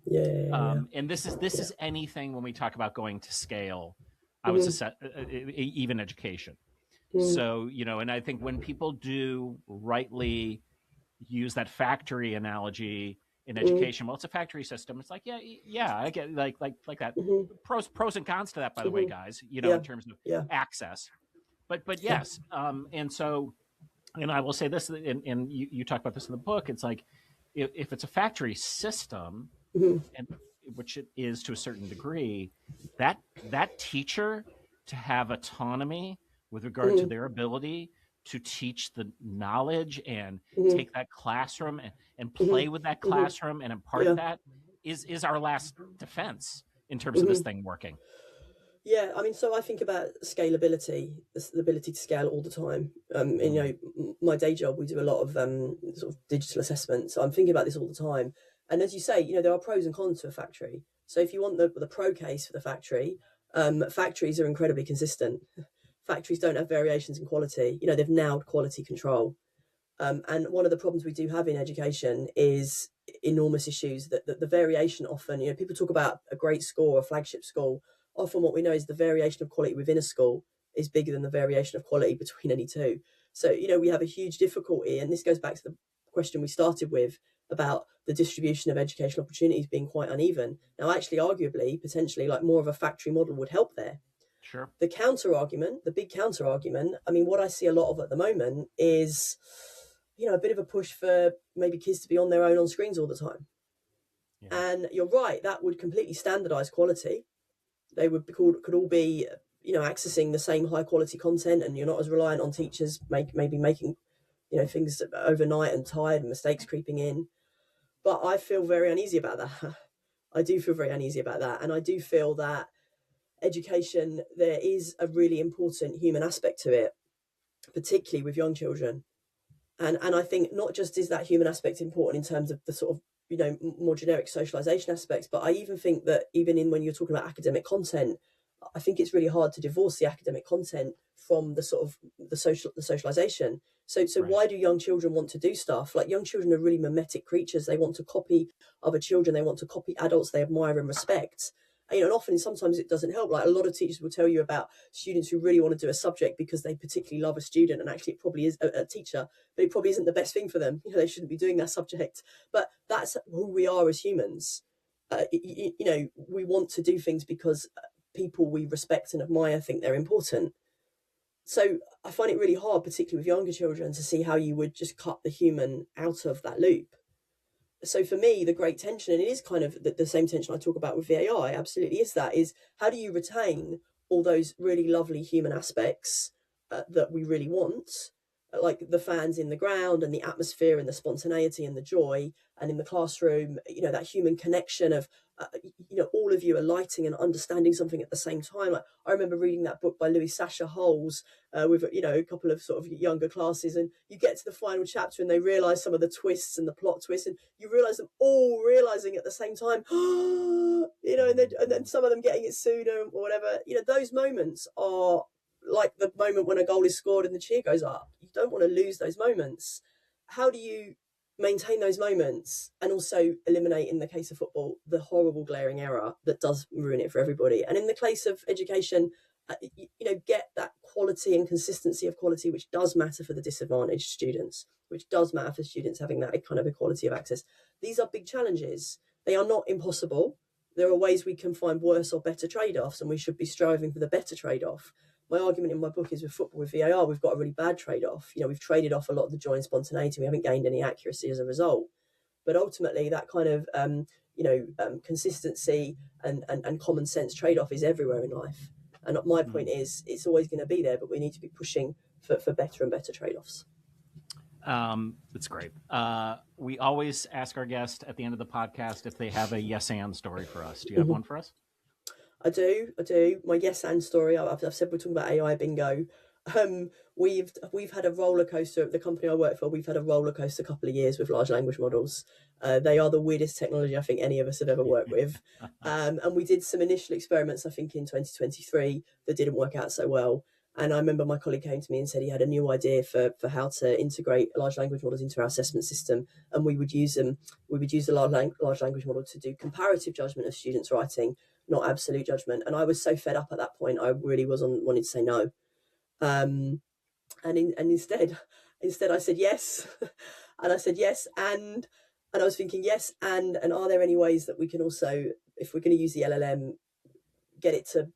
And this is anything when we talk about going to scale. I would even education. So and I think when people do rightly use that factory analogy in education, well, it's a factory system. It's like, yeah, I get like that. Pros and cons to that, by the way, guys. In terms of access, but yes, and so, and I will say this, and you talk about this in the book. It's like if it's a factory system, and which it is to a certain degree, that teacher to have autonomy with regard to their ability to teach the knowledge and take that classroom and play with that classroom and impart that is our last defense in terms of this thing working. Yeah, I mean, so I think about scalability, the ability to scale all the time. And my day job, we do a lot of sort of digital assessment, so I'm thinking about this all the time. And as you say, there are pros and cons to a factory. So if you want the pro case for the factory, factories are incredibly consistent. Factories don't have variations in quality. They've nailed quality control. And one of the problems we do have in education is enormous issues that the variation often, people talk about a great school, a flagship school. Often what we know is the variation of quality within a school is bigger than the variation of quality between any two. So, we have a huge difficulty, and this goes back to the question we started with about the distribution of educational opportunities being quite uneven. Now, actually, arguably, potentially, like more of a factory model would help there. Sure. The counter argument, the big counter argument, I mean, what I see a lot of at the moment is, a bit of a push for maybe kids to be on their own on screens all the time. Yeah. And you're right, that would completely standardize quality. They could all be, accessing the same high quality content, and you're not as reliant on teachers maybe making, things overnight and tired and mistakes creeping in. But I feel very uneasy about that. I do feel very uneasy about that. And I do feel that education, there is a really important human aspect to it, particularly with young children. And I think not just is that human aspect important in terms of the sort of, more generic socialization aspects, but I even think that when you're talking about academic content, I think it's really hard to divorce the academic content from the sort of the socialization. So right. Why do young children want to do stuff? Like, young children are really mimetic creatures. They want to copy other children. They want to copy adults they admire and respect. And often, sometimes it doesn't help. Like, a lot of teachers will tell you about students who really want to do a subject because they particularly love a student, and actually it probably is a teacher, but it probably isn't the best thing for them. They shouldn't be doing that subject. But that's who we are as humans. We want to do things because people we respect and admire think they're important. So I find it really hard, particularly with younger children, to see how you would just cut the human out of that loop. So for me, the great tension, and it is kind of the same tension I talk about with the AI, absolutely is how do you retain all those really lovely human aspects that we really want, like the fans in the ground and the atmosphere and the spontaneity and the joy, and in the classroom, that human connection of all of you are lighting and understanding something at the same time. Like, I remember reading that book by Louis Sasha Holes with a couple of sort of younger classes, and you get to the final chapter and they realize some of the twists and the plot twists, and you realize them all realizing at the same time, and then some of them getting it sooner or whatever. Those moments are like the moment when a goal is scored and the cheer goes up. You don't want to lose those moments. How do you maintain those moments and also eliminate, in the case of football, the horrible glaring error that does ruin it for everybody? And in the case of education, get that quality and consistency of quality, which does matter for the disadvantaged students, which does matter for students having that kind of equality of access. These are big challenges. They are not impossible. There are ways we can find worse or better trade-offs, and we should be striving for the better trade-off. My argument in my book is with football, with VAR, we've got a really bad trade-off. We've traded off a lot of the joy and spontaneity. We haven't gained any accuracy as a result. But ultimately, that kind of consistency and common sense trade-off is everywhere in life. And my point is, it's always going to be there, but we need to be pushing for better and better trade-offs. That's great. We always ask our guests at the end of the podcast if they have a yes and story for us. Do you have one for us? I do. My yes and story. I've said we're talking about AI bingo. We've had a roller coaster at the company I work for. We've had a roller coaster couple of years with large language models. They are the weirdest technology I think any of us have ever worked with. And we did some initial experiments, I think, in 2023 that didn't work out so well. And I remember my colleague came to me and said he had a new idea for how to integrate large language models into our assessment system. And we would use them. We would use the large language model to do comparative judgment of students' writing, not absolute judgment. And I was so fed up at that point, I really wanted to say no. And instead I said yes. And I said yes, and I was thinking yes, and are there any ways that we can also, if we're going to use the LLM, get it to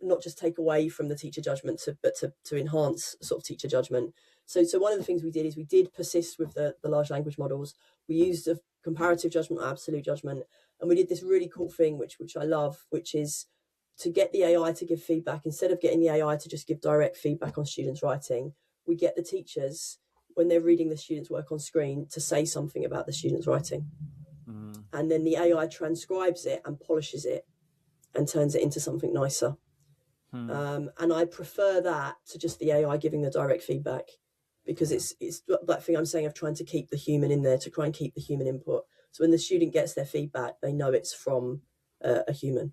not just take away from the teacher judgment, but to enhance sort of teacher judgment. So one of the things we did is we did persist with the large language models. We used a comparative judgment or absolute judgment, and we did this really cool thing, which I love, which is to get the AI to give feedback. Instead of getting the AI to just give direct feedback on students' writing, we get the teachers, when they're reading the students' work on screen, to say something about the students' writing. And then the AI transcribes it and polishes it and turns it into something nicer. And I prefer that to just the AI giving the direct feedback, because it's that thing I'm saying of trying to keep the human in there, to try and keep the human input. So when the student gets their feedback, they know it's from a human.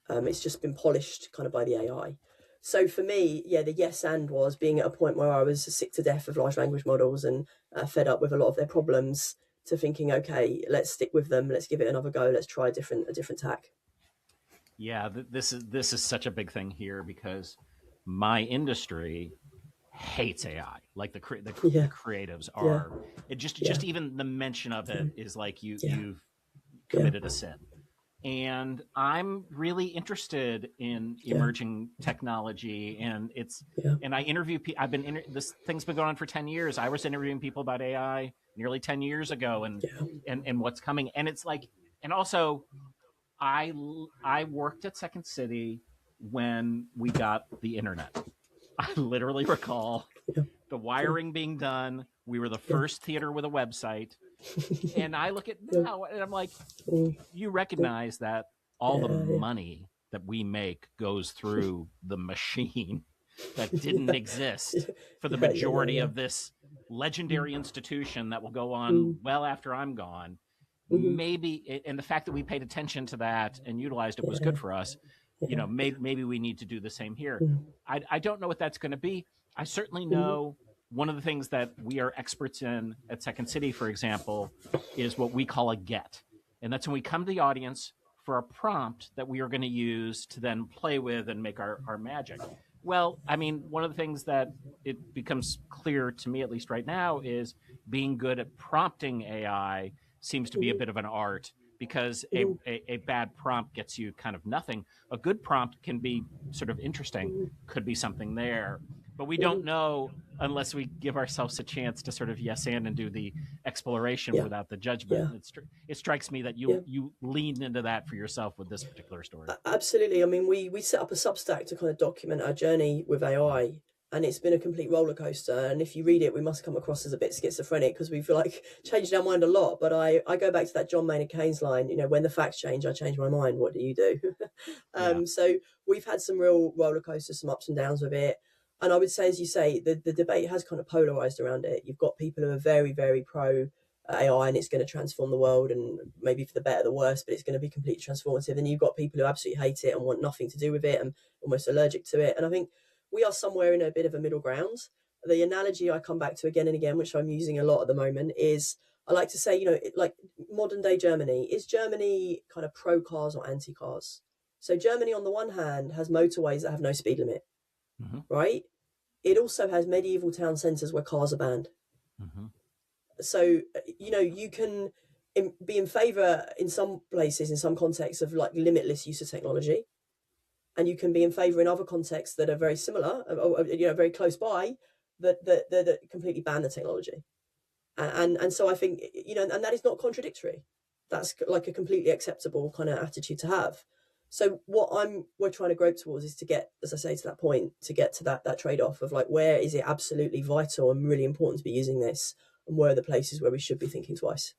It's just been polished kind of by the AI. So for me, the yes and was being at a point where I was sick to death of large language models and fed up with a lot of their problems, to thinking, okay, let's stick with them, let's give it another go, let's try a different tack. Yeah, this is such a big thing here, because my industry hates AI. Like the creatives are. It just even the mention of it is like you've committed a sin. And I'm really interested in emerging technology, and and I interview people. This thing's been going on for 10 years. I was interviewing people about AI nearly 10 years ago, and what's coming. And it's like, and also I worked at Second City when we got the internet. I literally recall the wiring being done. We were the first theater with a website. And I look at now and I'm like, you recognize that all the money that we make goes through the machine that didn't exist for the majority of this legendary institution that will go on well after I'm gone. Maybe, and the fact that we paid attention to that and utilized it was good for us. Maybe we need to do the same here. I don't know what that's going to be. I certainly know one of the things that we are experts in at Second City, for example, is what we call a get. And that's when we come to the audience for a prompt that we are going to use to then play with and make our magic. Well, I mean, one of the things that it becomes clear to me, at least right now, is being good at prompting AI seems to be a bit of an art, because a bad prompt gets you kind of nothing. A good prompt can be sort of interesting, could be something there. But we don't know unless we give ourselves a chance to sort of yes and do the exploration without the judgment. It strikes me that you leaned into that for yourself with this particular story. Absolutely. I mean, we set up a Substack to kind of document our journey with AI. and it's been a complete roller coaster. And if you read it, we must come across as a bit schizophrenic because we've like changed our mind a lot. But I go back to that John Maynard Keynes line, you know, when the facts change, I change my mind. What do you do? So we've had some real roller coasters, some ups and downs with it. And I would say, as you say, the debate has kind of polarized around it. You've got people who are very, very pro AI and it's going to transform the world, and maybe for the better, the worse, but it's going to be completely transformative. And you've got people who absolutely hate it and want nothing to do with it and almost allergic to it. And I think we are somewhere in a bit of a middle ground. The analogy I come back to again and again, which I'm using a lot at the moment, is I like to say, you know, like modern day Germany, is Germany kind of pro cars or anti cars? So Germany, on the one hand, has motorways that have no speed limit, right? It also has medieval town centres where cars are banned. So, you know, you can be in favour in some places, in some contexts, of like limitless use of technology. And you can be in favour in other contexts that are very similar, or, you know, very close by, that completely ban the technology. And so I think, you know, and that is not contradictory. That's like a completely acceptable kind of attitude to have. So what we're trying to grope towards is to get, as I say, to that point, to get to that trade-off of like, where is it absolutely vital and really important to be using this, and where are the places where we should be thinking twice.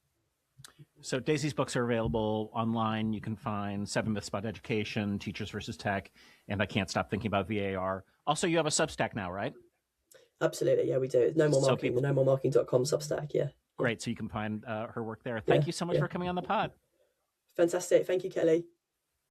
So Daisy's books are available online. You can find 7 Myths About Education, Teachers versus Tech, and I Can't Stop Thinking About VAR. Also, you have a Substack now, right? Absolutely, yeah, we do. No More Marking, the nomoremarking.com Substack, yeah. Great, so you can find her work there. Thank you so much for coming on the pod. Fantastic. Thank you, Kelly.